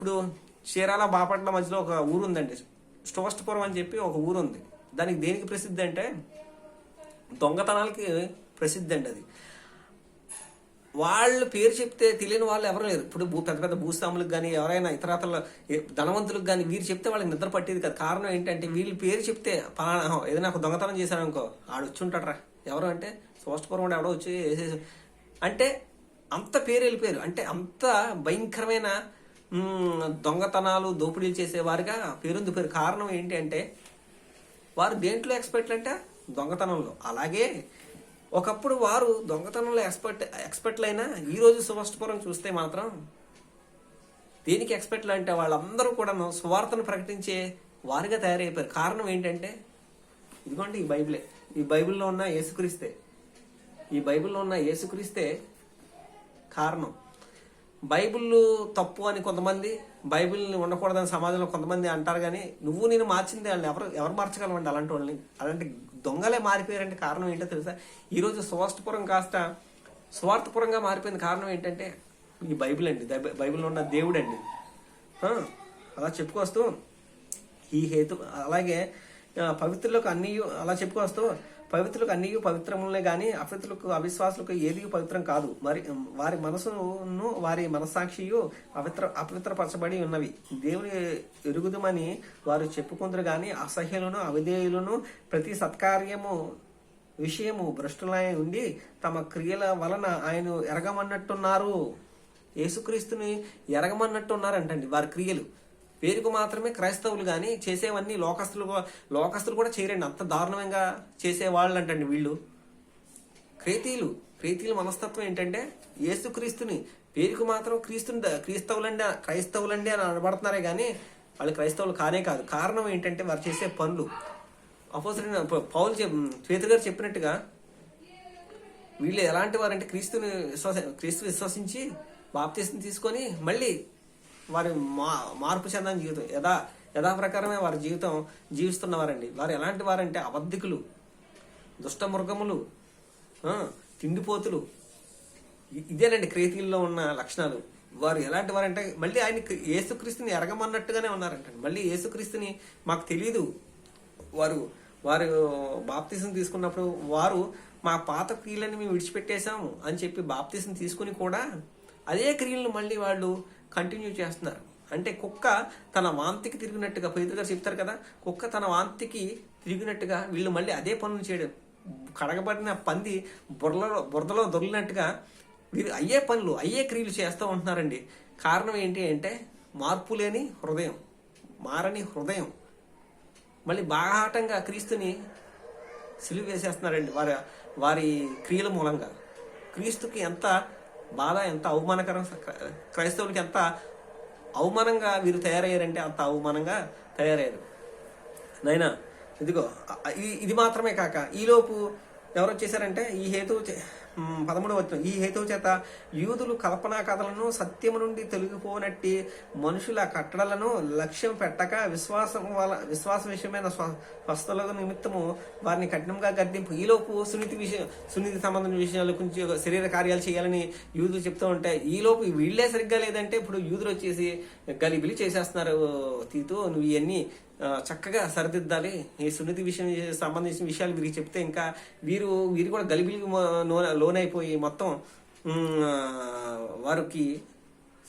ఇప్పుడు చీరాల బాపట్ల మధ్యలో ఒక ఊరు ఉందండి, స్టోస్టపురం అని చెప్పి ఒక ఊరు ఉంది. దానికి దేనికి ప్రసిద్ధి అంటే దొంగతనాలకి ప్రసిద్ధి అండి. అది వాళ్ళ పేరు చెప్తే తెలియని వాళ్ళు ఎవరు లేరు. ఇప్పుడు పెద్ద పెద్ద భూస్వాములకు కానీ ఎవరైనా ఇతరతల ధనవంతులకు కానీ వీరు చెప్తే వాళ్ళకి నిద్ర పట్టేది కదా. కారణం ఏంటంటే వీళ్ళ పేరు చెప్తే పలానా ఏదైనా ఒక దొంగతనం చేశారనుకో ఆడు వచ్చి ఉంటాడరా. ఎవరు అంటే స్టోస్టపురం ఎవడో వచ్చి వేసేసి అంటే అంత పేరు వెళ్ళిపోయారు. అంటే అంత భయంకరమైన దొంగతనాలు దోపిడీలు చేసేవారుగా పేరుంది. కారణం ఏంటి అంటే వారు దేంట్లో ఎక్స్పర్ట్లు అంటే దొంగతనంలో. అలాగే ఒకప్పుడు వారు దొంగతనంలో ఎక్స్పర్ట్లు అయినా ఈరోజు స్టోస్టపురం చూస్తే మాత్రం దేనికి ఎక్స్పర్ట్లు అంటే వాళ్ళందరూ కూడాను సువార్తను ప్రకటించే వారిగా తయారైపోయారు. కారణం ఏంటంటే ఇదిగోండి ఈ బైబిలే. ఈ బైబిల్లో ఉన్న యేసుక్రీస్తే. ఈ బైబిల్లో ఉన్న యేసుక్రీస్తే కారణం. బైబిల్ తప్పు అని కొంతమంది, బైబిల్ని ఉండకూడదని సమాజంలో కొంతమంది అంటారు. కానీ నువ్వు నేను మార్చింది వాళ్ళని ఎవరు మార్చగలవండి అలాంటి వాళ్ళని. అలాంటి దొంగలే మారిపోయారంటే కారణం ఏంటో తెలుసా? ఈరోజు స్టోస్టపురం కాస్త స్వార్థపురంగా మారిపోయింది. కారణం ఏంటంటే ఈ బైబిల్ అండి, బైబిల్లో ఉన్న దేవుడు అండి. అలా చెప్పుకొస్తూ ఈ హేతు అలాగే పవిత్రులకు అన్నీ అలా చెప్పుకొస్తూ పవిత్రులకు అన్నీ పవిత్రములే గాని అపవిత్రులకు అవిశ్వాసులకు ఏది పవిత్రం కాదు. మరి వారి మనసును వారి మనస్సాక్షియు అపవిత్రపరచబడి ఉన్నవి. దేవుని ఎరుగుదమని వారు చెప్పుకుందరు గాని అసహ్యులను అవిధేయులను ప్రతి సత్కార్యము విషయము భ్రష్టులై ఉండి తమ క్రియల వలన ఆయన ఎరగమన్నట్టున్నారు. యేసుక్రీస్తుని ఎరగమన్నట్టున్నారంటండి వారి క్రియలు. పేరుకు మాత్రమే క్రైస్తవులు కానీ చేసేవన్నీ లోకస్తులు కూడా చేయరండి. అంత దారుణంగా చేసేవాళ్ళు అంటండి వీళ్ళు. క్రేతీయుల మనస్తత్వం ఏంటంటే యేసుక్రీస్తుని పేరుకు మాత్రం క్రైస్తవులండి అని అనబడుతున్నారే కానీ వాళ్ళు క్రైస్తవులు కానే కాదు. కారణం ఏంటంటే వారు చేసే పనులు. అపోస్తలుడైన పౌలు పేతురు గారు చెప్పినట్టుగా వీళ్ళు ఎలాంటి వారంటే క్రీస్తు విశ్వసించి బాప్తిస్మం తీసుకొని మళ్ళీ వారి మార్పు చెందని జీవితం యథాప్రకారమే వారి జీవితం జీవిస్తున్నవారండి. వారు ఎలాంటి వారంటే అబద్ధికులు, దుష్ట మృగములు, తిండిపోతులు. ఇదేనండి క్రేతీల్లో ఉన్న లక్షణాలు. వారు ఎలాంటి వారంటే మళ్ళీ ఆయన యేసుక్రీస్తుని ఎరగమన్నట్టుగానే ఉన్నారంట. మళ్ళీ యేసుక్రీస్తుని మాకు తెలియదు. వారు బాప్తిసం తీసుకున్నప్పుడు వారు మా పాత క్రియలను మేము విడిచిపెట్టేశాము అని చెప్పి బాప్తిసం తీసుకుని కూడా అదే క్రియలను మళ్ళీ వాళ్ళు కంటిన్యూ చేస్తున్నారు. అంటే కుక్క తన వాంతికి తిరిగినట్టుగా పేతురు గారు చెప్తారు కదా, కుక్క తన వాంతికి తిరిగినట్టుగా వీళ్ళు మళ్ళీ అదే పనులు చేయడం. కడగబడిన పంది బురదలో దొరికినట్టుగా వీరు అయ్యే క్రియలు చేస్తూ ఉంటున్నారండి. కారణం ఏంటి అంటే మార్పు లేని హృదయం, మారని హృదయం. మళ్ళీ బాహాటంగా క్రీస్తుని సిలువ వేసేస్తున్నారండి వారి క్రియల మూలంగా. క్రీస్తుకి ఎంత బాధ, ఎంత అవమానకరం, క్రైస్తవులకి ఎంత అవమానంగా వీరు తయారయ్యారంటే అంత అవమానంగా తయారయ్యారు. నైనా ఇదిగో ఇది మాత్రమే కాక ఈలోపు ఎవరు వచ్చేసారంటే ఈ హేతువు 13వ వచనం, ఈ హేతువు చేత యూదులు కల్పనా కథలను సత్యము నుండి తొలగిపోనట్టి మనుషుల కట్టడలను లక్ష్యం పెట్టక విశ్వాస విషయమైన స్వస్థల నిమిత్తము వారిని కఠినంగా గద్దింపు. ఈలోపు సునీతి సంబంధం విషయాల గురించి శరీర కార్యాలు చేయాలని యూదులు చెప్తూ ఉంటే ఈలోపు వీళ్లే సరిగ్గా లేదంటే ఇప్పుడు యూదులు వచ్చేసి గలిబిలి చేసేస్తున్నారు. తీతూ నువ్వు ఇవన్నీ చక్కగా సరిదిద్దాలి, ఈ సున్నితి విషయం సంబంధించిన విషయాలు వీరికి చెప్తే ఇంకా వీరు కూడా గలిబిలికి లోనైపోయి మొత్తం వారికి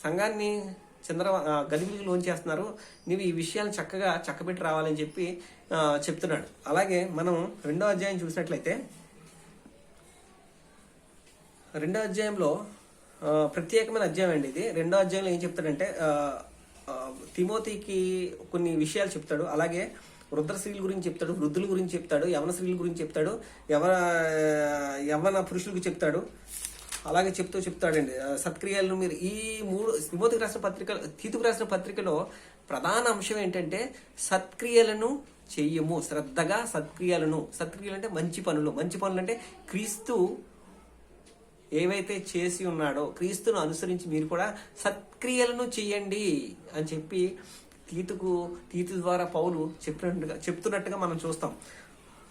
సంఘాన్ని గలిబిలికి లోన్ చేస్తున్నారు. నువ్వు ఈ విషయాలను చక్కగా చక్కబెట్టి రావాలని చెప్పి చెప్తున్నాడు. అలాగే మనం 2వ అధ్యాయం చూసినట్లయితే 2వ అధ్యాయంలో ప్రత్యేకమైన అధ్యాయం అండి ఇది. 2వ అధ్యాయంలో ఏం చెప్తాడంటే తిమోతికి కొన్ని విషయాలు చెప్తాడు. అలాగే వృద్ధ స్త్రీల గురించి చెప్తాడు, వృద్ధుల గురించి చెప్తాడు, యవన స్త్రీల గురించి చెప్తాడు, యవన పురుషులకు చెప్తాడు. అలాగే చెప్తాడండి సత్క్రియలను. మీరు ఈ 3 తీతుకు రాసిన పత్రికలో ప్రధాన అంశం ఏంటంటే సత్క్రియలను చెయ్యము, శ్రద్ధగా సత్క్రియలు అంటే మంచి పనులు అంటే క్రీస్తు ఏవైతే చేసి ఉన్నాడో క్రీస్తును అనుసరించి మీరు కూడా సత్క్రియలను చెయ్యండి అని చెప్పి తీతు ద్వారా పౌలు చెప్తున్నట్టుగా మనం చూస్తాం.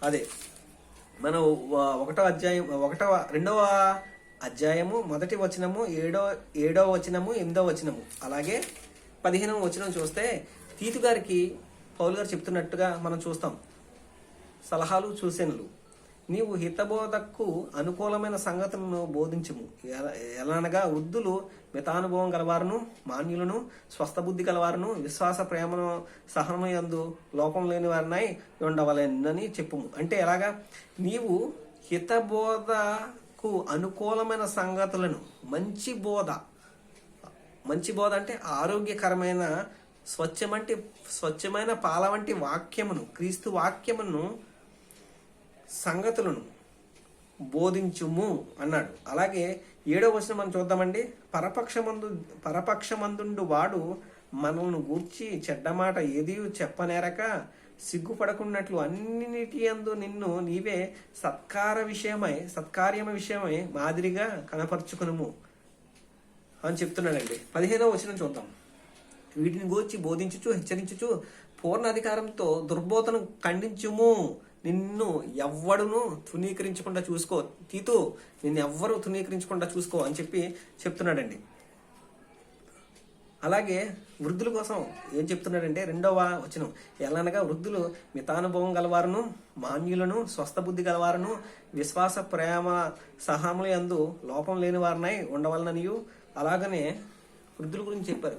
అదే మనం 2వ అధ్యాయము 1వ వచనము 7వ వచనము 8వ వచనము అలాగే 15వ వచనం చూస్తే తీతు గారికి పౌలు గారు చెప్తున్నట్టుగా మనం చూస్తాం. సలహాలు సూచనలు, నీవు హితబోధకు అనుకూలమైన సంగతులను బోధించుము. ఎలానగా వృద్ధులు మితానుభవం గలవారును, మాన్యులను, స్వస్థబుద్ధి గలవారును, విశ్వాస ప్రేమను సహనము యందు లోపం లేని వారినై ఉండవలెనని చెప్పుము. అంటే ఎలాగా? నీవు హితబోధకు అనుకూలమైన సంగతులను, మంచి బోధ అంటే ఆరోగ్యకరమైన స్వచ్ఛమైన పాల వంటి వాక్యమును, క్రీస్తు వాక్యమును, సంగతులను బోధించుము అన్నాడు. అలాగే 7వ వచనం మనం చూద్దామండి. పరపక్షమందుండు వాడు మనల్ని గూర్చి చెడ్డమాట ఏది చెప్పనేరక సిగ్గుపడకున్నట్లు అన్నిటి యందు నిన్ను నీవే సత్కార్యమ విషయమై మాదిరిగా కనపరుచుకునుము అని చెప్తున్నాడండి. 15వ వచనం చూద్దాం. వీటిని గూర్చి బోధించుచు హెచ్చరించుచు పూర్ణ అధికారంతో దుర్బోధను ఖండించుము. నిన్ను ఎవ్వడును తునీకరించకుండా చూసుకో తీతు, నిన్ను ఎవ్వరు తునీకరించకుండా చూసుకో అని చెప్తున్నాడండి. అలాగే వృద్ధుల కోసం ఏం చెప్తున్నాడంటే 2వ వచనం, ఎలానగా వృద్ధులు మితానుభవం గలవారును, మాన్యులను, స్వస్థబుద్ధి గలవారును, విశ్వాస ప్రేమ సహముల యందు లోపం లేని వారినై ఉండవలననియు. అలాగనే వృద్ధుల గురించి చెప్పారు.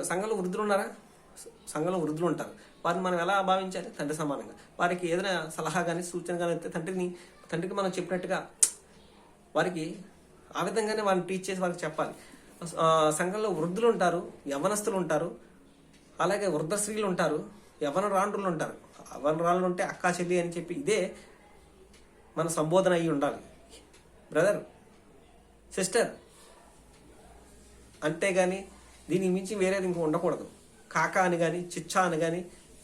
సంఘంలో వృద్ధులు ఉన్నారా? సంఘంలో వృద్ధులు ఉంటారు. వారిని మనం ఎలా భావించాలి? తండ్రి సమానంగా. వారికి ఏదైనా సలహా కానీ సూచన కానీ అయితే తండ్రికి మనం చెప్పినట్టుగా వారికి ఆ విధంగానే వారిని టీచ్ చేసి వారికి చెప్పాలి. సంఘంలో వృద్ధులు ఉంటారు, యవ్వనస్తులు ఉంటారు, అలాగే వృద్ధ స్త్రీలు ఉంటారు, యవ్వనరాండ్రులు ఉంటారు. యవ్వనరాళ్ళు ఉంటే అక్కా చెల్లి అని చెప్పి ఇదే మన సంబోధన అయ్యి ఉండాలి. బ్రదర్, సిస్టర్ అంతేగాని దీనికి మించి వేరేది ఇంకో ఉండకూడదు. కాకా అని కానీ, చిచ్చా అని కానీ,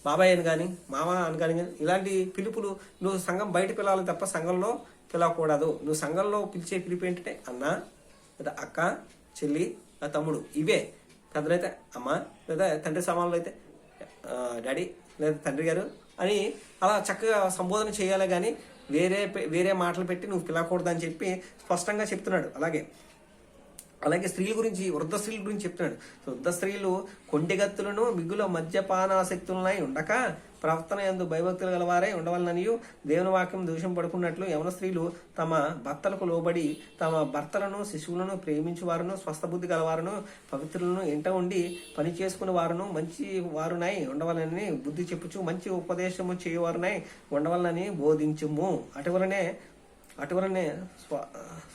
బాబాయ్ అని కానీ, మామ అని కానీ ఇలాంటి పిలుపులు నువ్వు సంఘం బయట పిలవాలి తప్ప సంఘంలో పిలవకూడదు. నువ్వు సంఘంలో పిలిచే పిలుపు ఏంటంటే అన్న, లేదా అక్క, చెల్లి, తమ్ముడు, ఇవే. పెద్దలైతే అమ్మ, లేదా తండ్రి సమానంలో అయితే డాడీ లేదా తండ్రి గారు అని అలా చక్కగా సంబోధన చేయాలి. కానీ వేరే మాటలు పెట్టి నువ్వు పిలవకూడదు అని చెప్పి స్పష్టంగా చెప్తున్నాడు. అలాగే స్త్రీల గురించి, వృద్ధ స్త్రీల గురించి చెప్తున్నాడు. వృద్ధ స్త్రీలు కొండెగత్తులను, మిగుల మద్యపానాసక్తులనై ఉండక ప్రవర్తన యందు భయభక్తులు గలవారై ఉండవలననియు, దేవుని వాక్యం దూషం పడుకున్నట్లు యవన స్త్రీలు తమ భర్తలకు లోబడి తమ భర్తలను, శిశువులను ప్రేమించువారును, స్వస్థబుద్ధి గలవారును, పవిత్రులను, ఇంట ఉండి పని చేసుకుని వారును, మంచి వారునై ఉండవలనని బుద్ధి చెప్పుచు మంచి ఉపదేశము చేయువారునై ఉండవలనని బోధించుము. అటువలనే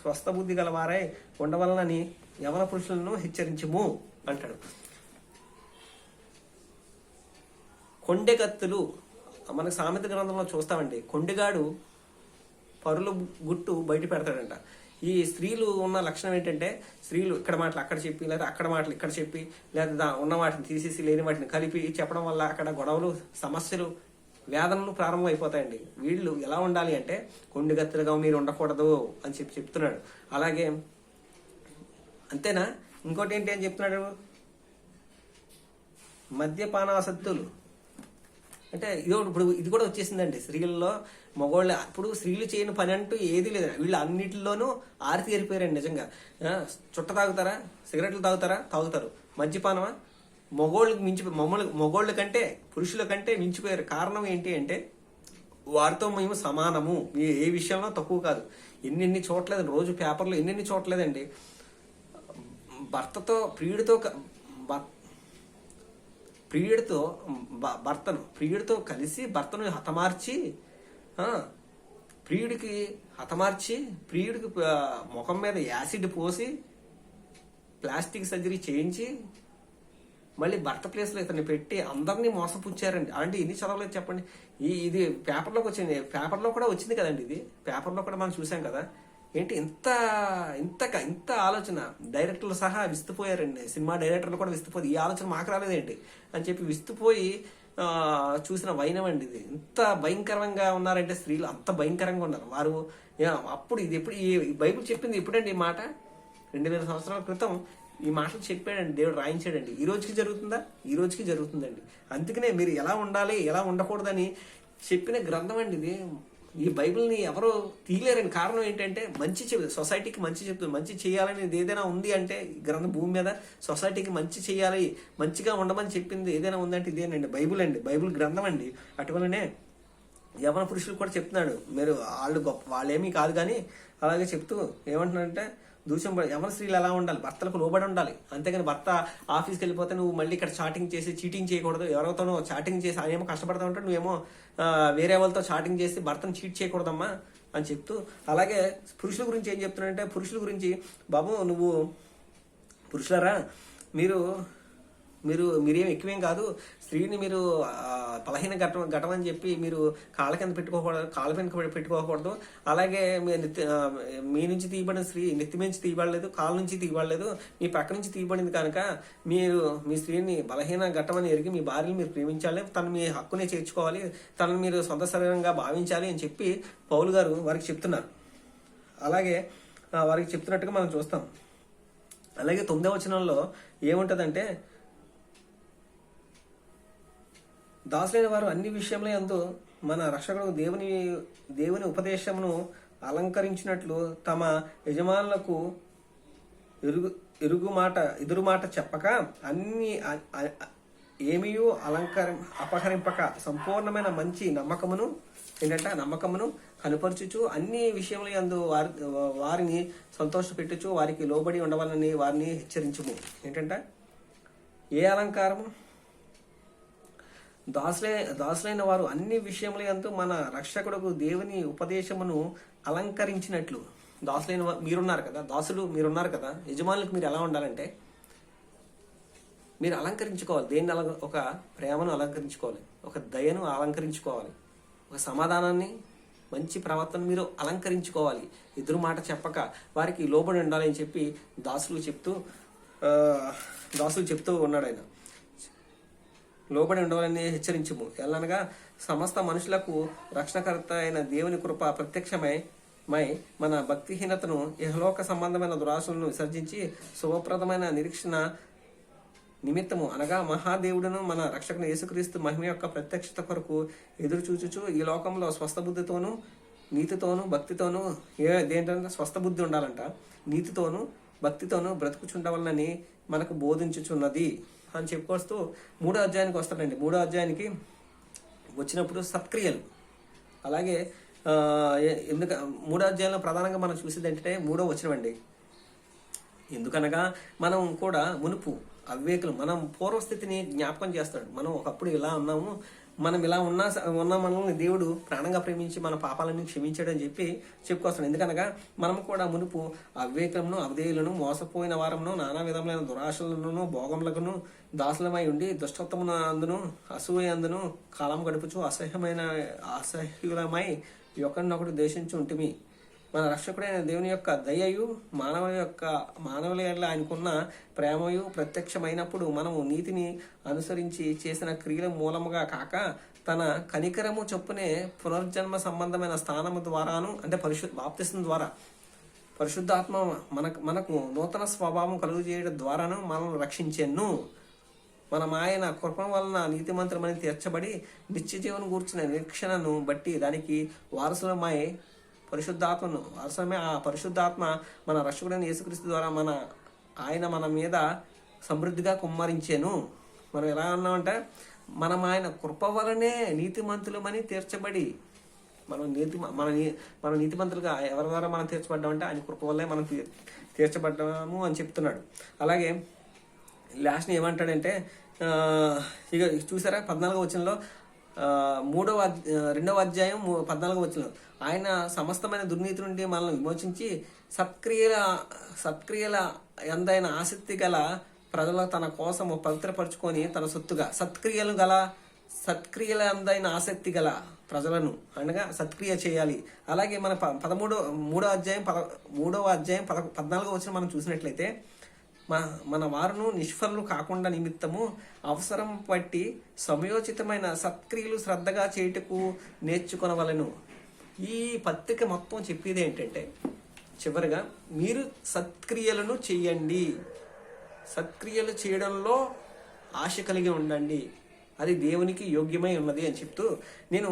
స్వస్థబుద్ధి గలవారై ఉండవలనని యవన పురుషులను హెచ్చరించుము అంటాడు. కొండెగత్తులు మనకు సామెత గ్రంథంలో చూస్తామండి. కొండెగాడు పరుల గుట్టు బయట పెడతాడంట. ఈ స్త్రీలు ఉన్న లక్షణం ఏంటంటే, స్త్రీలు ఇక్కడ మాటలు అక్కడ చెప్పి, లేదా అక్కడ మాటలు ఇక్కడ చెప్పి, లేదా ఉన్న వాటిని తీసేసి లేని వాటిని కలిపి చెప్పడం వల్ల అక్కడ గొడవలు, సమస్యలు, వేదనలు ప్రారంభం అయిపోతాయండి. వీళ్ళు ఎలా ఉండాలి అంటే కొండెగత్తులుగా మీరు ఉండకూడదు అని చెప్తున్నాడు. అలాగే అంతేనా? ఇంకోటి ఏంటి అని చెప్తున్నాడు, మద్యపానాసక్తులు అంటే ఇప్పుడు ఇది కూడా వచ్చేసిందండి స్త్రీలలో. మగవాళ్ళు ఇప్పుడు స్త్రీలు చేయని పని అంటూ ఏది లేదు. వీళ్ళు అన్నిటిలోనూ ఆరతి ఏరిపోయారండి. నిజంగా చుట్ట తాగుతారా? సిగరెట్లు తాగుతారు. మద్యపానమా? మగోళ్ళ కంటే పురుషుల కంటే మించిపోయారు. కారణం ఏంటి అంటే వారితో మేము సమానము, ఏ విషయంలో తక్కువ కాదు. ఎన్ని చోట్లేదు, రోజు పేపర్లో ఎన్ని చోట్లేదండి. ప్రియుడితో కలిసి భర్తను హతమార్చి ప్రియుడికి ముఖం మీద యాసిడ్ పోసి ప్లాస్టిక్ సర్జరీ చేయించి మళ్ళీ భర్త ప్లేస్లో ఇతన్ని పెట్టి అందరినీ మోసపుచ్చారండి. అంటే ఎన్ని చదవలేదు చెప్పండి. ఇది పేపర్లోకి వచ్చింది, పేపర్లో కూడా వచ్చింది కదండి. ఇది పేపర్లో కూడా మనం చూసాం కదా. ఏంటి ఇంత ఆలోచన? డైరెక్టర్లు సహా విస్తుపోయారండి. సినిమా డైరెక్టర్లు కూడా విస్తుపోయి ఈ ఆలోచన మాకు రాలేదేంటి అని చెప్పి విస్తుపోయి చూసిన వైనం అండి ఇది. ఇంత భయంకరంగా ఉన్నారంటే స్త్రీలు అంత భయంకరంగా ఉన్నారు. వారు అప్పుడు ఇది ఎప్పుడు ఈ బైబిల్ చెప్పింది ఎప్పుడండి ఈ మాట? 2000 సంవత్సరాల క్రితం ఈ మాటలు చెప్పాడండి, దేవుడు రాయించాడండి. ఈ రోజుకి జరుగుతుందా? ఈ రోజుకి జరుగుతుందండి. అందుకనే మీరు ఎలా ఉండాలి, ఎలా ఉండకూడదని చెప్పిన గ్రంథం అండి ఇది. ఈ బైబిల్ని ఎవరో తీయలేరని కారణం ఏంటంటే మంచి సొసైటీకి మంచి చెప్తుంది. మంచి చేయాలని ఏదైనా ఉంది అంటే గ్రంథం భూమి మీద సొసైటీకి మంచి చేయాలి, మంచిగా ఉండమని చెప్పింది ఏదైనా ఉందంటే ఇదేనండి, బైబిల్ అండి, బైబిల్ గ్రంథం అండి. అటువలనే యవన పురుషులు కూడా చెప్తున్నాడు, మీరు వాళ్ళు గొప్ప వాళ్ళేమీ కాదు కానీ అలాగే చెప్తూ ఏమంటున్నాడంటే దూషం యవన స్త్రీలు ఎలా ఉండాలి, భర్తలకు లోబడి ఉండాలి. అంతేగాని భర్త ఆఫీస్కి వెళ్ళిపోతే నువ్వు మళ్ళీ ఇక్కడ చాటింగ్ చేసి చీటింగ్ చేయకూడదు. ఎవరితోనో చాటింగ్ చేసి ఆయనేమో కష్టపడతా ఉంటాడు, నువ్వేమో వేరే వాళ్ళతో చాటింగ్ చేసి భర్తను చీట్ చేయకూడదమ్మా అని చెప్తూ, అలాగే పురుషుల గురించి ఏం చెప్తున్నాడంటే పురుషుల గురించి బాబు నువ్వు పురుషులరా మీరేం ఎక్కువేం కాదు, స్త్రీని మీరు బలహీన ఘటమని చెప్పి మీరు కాళ్ళ కింద పెట్టుకోకూడదు. అలాగే మీ నుంచి తీయబడిన స్త్రీ నెత్తి నుంచి తీయబడలేదు, కాళ్ళ నుంచి తీయబడలేదు, మీ పక్క నుంచి తీయబడింది కనుక మీరు మీ స్త్రీని బలహీన ఘట్టమని ఎరిగి మీ భార్యని మీరు ప్రేమించాలి, తను మీ హక్కునే చేర్చుకోవాలి, తనను మీరు సొంత శరీరంగా భావించాలి అని చెప్పి పౌలు గారు వారికి చెప్తున్నారు. అలాగే వారికి చెప్తున్నట్టుగా మనం చూస్తాం. అలాగే 9వ వచనంలో ఏముంటదంటే దాసులైన వారు అన్ని విషయంలో యందు మన రక్షకుడు దేవుని ఉపదేశమును అలంకరించినట్లు తమ యజమానులకు ఎదురు మాట చెప్పక అన్ని ఏమీయూ అపహరింపక సంపూర్ణమైన మంచి నమ్మకమును కనుపరచుచు అన్ని విషయముల యందు వారిని సంతోషపెట్టుచు వారికి లోబడి ఉండవాలని వారిని హెచ్చరించుము. ఏంటంటే ఏ అలంకారము, దాసులైన వారు అన్ని విషయముల యందు మన రక్షకుడుకు దేవుని ఉపదేశమును అలంకరించినట్లు. దాసులైన మీరున్నారు కదా, దాసులు మీరున్నారు కదా, యజమానులకు మీరు ఎలా ఉండాలంటే మీరు అలంకరించుకోవాలి. దేన్ని ఒక ప్రేమను అలంకరించుకోవాలి, ఒక దయను అలంకరించుకోవాలి, ఒక సమాధానాన్ని మంచి ప్రవర్తన మీరు అలంకరించుకోవాలి. ఎదురు మాట చెప్పక వారికి లోబడి ఉండాలి అని చెప్పి దాసులు చెప్తూ ఉన్నాడు ఆయన. లోబడి ఉండవాలని హెచ్చరించుము. ఎలానగా సమస్త మనుషులకు రక్షణకర్త అయిన దేవుని కృప ప్రత్యక్షమై మన భక్తిహీనతను ఇహలోక సంబంధమైన దురాశలను విసర్జించి శుభప్రదమైన నిరీక్షణ నిమిత్తము అనగా మహాదేవుడును మన రక్షకుని యేసుక్రీస్తు మహిమ యొక్క ప్రత్యక్షత కొరకు ఎదురు చూచుచు ఈ లోకంలో స్వస్థ బుద్ధితోనూ నీతితోనూ భక్తితోనూ దేంటంటే స్వస్థ బుద్ధి ఉండాలంట, నీతితోనూ భక్తితోనూ బ్రతుకుచుండవలనని మనకు బోధించుచున్నది అని చెప్పుకొస్తూ 3వ అధ్యాయానికి వస్తాడండి. 3వ అధ్యాయానికి వచ్చినప్పుడు సత్క్రియలు. అలాగే 3వ అధ్యాయంలో ప్రధానంగా మనం చూసేది ఏంటంటే 3వ వచనం అండి. ఎందుకనగా మనం కూడా మునుపు అవివేకులు, మనం పూర్వస్థితిని జ్ఞాపకం చేస్తాడు. మనం ఒకప్పుడు ఇలా ఉన్నాము, మనం ఇలా ఉన్న మనల్ని దేవుడు ప్రాణంగా ప్రేమించి మన పాపాలన్నీ క్షమించాడు అని చెప్పి చెప్పుకొస్తాడు. ఎందుకనగా మనం కూడా మునుపు అవివేకమును అవిధేయులను మోసపోయిన వారమును నానా విధములైన దురాశలను భోగములకును దాసులమై ఉండి దుష్టత్వమున అందును అసూయ అందును కాలం గడుపుచు అసహ్యులమై ఒకరినొకడు ద్వేషించి ఉంటిమి. మన రక్షకుడైన దేవుని యొక్క దయయు మానవుల ఎడల ఆయనకున్న ప్రేమయు ప్రత్యక్షమైనప్పుడు మనము నీతిని అనుసరించి చేసిన క్రియల మూలముగా కాక తన కనికరము చొప్పునే పునర్జన్మ సంబంధమైన స్థానము ద్వారాను అంటే బాప్తిస్మం ద్వారా పరిశుద్ధాత్మ మనకు నూతన స్వభావం కలుగు చేయడం ద్వారాను మనల్ని రక్షించెను. మనం ఆయన కృప వలన నీతిమంతులమని తీర్చబడి నిత్య జీవనం కూర్చున్న నిరీక్షణను బట్టి దానికి వారసులమై వారసమే ఆ పరిశుద్ధాత్మ మన రక్షకుడైన యేసుక్రీస్తు ద్వారా ఆయన మన మీద సమృద్ధిగా కుమ్మరించెను. మనం ఎలా ఉన్నామంటే మనం ఆయన కృప వలనే నీతిమంతులమని తీర్చబడి మన నీతిమంతులుగా ఎవరి ద్వారా మనం తీర్చబడ్డామంటే ఆయన కృప వల్లే మనం తీర్చబడ్డాము అని చెప్తున్నాడు. అలాగే లాస్ట్ని ఏమంటాడంటే ఇక చూసారా 14వ వచనంలో 2వ అధ్యాయం 14వ వచనంలో ఆయన సమస్తమైన దుర్నీతి నుండి మనల్ని విమోచించి సత్క్రియల ఎందైన ఆసక్తి గల ప్రజల తన కోసము పవిత్రపరచుకొని తన సొత్తుగా సత్క్రియల ఎందైన ఆసక్తి గల ప్రజలను అనగా సత్క్రియ చేయాలి. అలాగే మన 3వ అధ్యాయం 14వ వచనం మనం చూసినట్లయితే మన వారును నిష్ఫలు కాకుండా నిమిత్తము అవసరం పట్టి సమయోచితమైన సత్క్రియలు శ్రద్ధగా చేయుటకు నేర్చుకొనవలెను. ఈ పత్రిక మొత్తం చెప్పేది ఏంటంటే చివరిగా మీరు సత్క్రియలను చెయ్యండి, సత్క్రియలు చేయడంలో ఆశ కలిగి ఉండండి అది దేవునికి యోగ్యమై ఉన్నది అని చెప్తూ నేను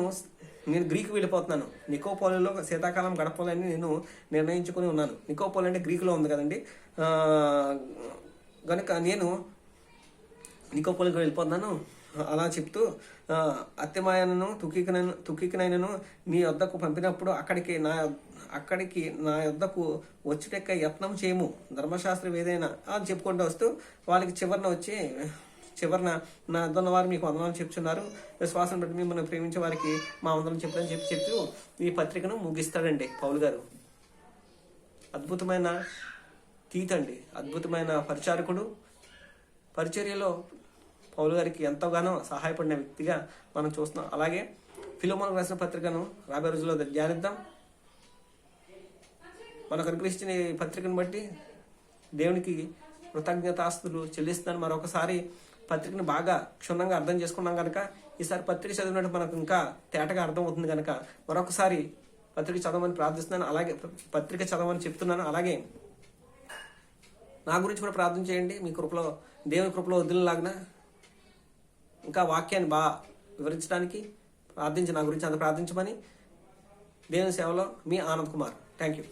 గ్రీకు వెళ్ళిపోతున్నాను. నికోపోలిలో శీతాకాలం గడపాలని నేను నిర్ణయించుకుని ఉన్నాను. నికోపోలి అంటే గ్రీకులో ఉంది కదండి. కనుక నేను నికోపోలికి వెళ్ళిపోతున్నాను అలా చెప్తూ, అత్యమాయనను తుకికనైనను నీ వద్దకు పంపినప్పుడు అక్కడికి నా యొద్దకు వచ్చుటెక్క యత్నం చేయము, ధర్మశాస్త్రం ఏదైనా అని చెప్పుకుంటూ వస్తూ వాళ్ళకి చివరన నా వద్ద వారు మీకు వందనాలు చెప్తున్నారు, విశ్వాసం బట్టి మిమ్మల్ని ప్రేమించే వారికి మా వందనం చెప్తారని చెప్తూ ఈ పత్రికను ముగిస్తాడండి పౌలు గారు. అద్భుతమైన తీతండి, అద్భుతమైన పరిచారకుడు. పరిచర్యలో పౌలు గారికి ఎంతగానో సహాయపడిన వ్యక్తిగా మనం చూస్తున్నాం. అలాగే ఫిలోమోనుకు రాసిన పత్రికను రాబోయే రోజుల్లో ధ్యానిద్దాం. మనకు అనుగ్రహించిన ఈ పత్రికను బట్టి దేవునికి కృతజ్ఞతాస్తులు చెల్లిస్తున్నాను. మరొకసారి పత్రికను బాగా క్షుణ్ణంగా అర్థం చేసుకున్నాం కనుక ఈసారి పత్రిక చదివినట్టు మనకు ఇంకా తేటగా అర్థం అవుతుంది కనుక మరొకసారి పత్రిక చదవమని ప్రార్థిస్తున్నాను. అలాగే పత్రిక చదవమని చెప్తున్నాను. అలాగే నా గురించి కూడా ప్రార్థన చేయండి. మీ కృపలో, దేవుని కృపలో వదిలిలాగిన ఇంకా వాక్యాన్ని బాగా వివరించడానికి నా గురించి అంత ప్రార్థించమని దేవుని సేవలో మీ ఆనంద్ కుమార్. Thank you.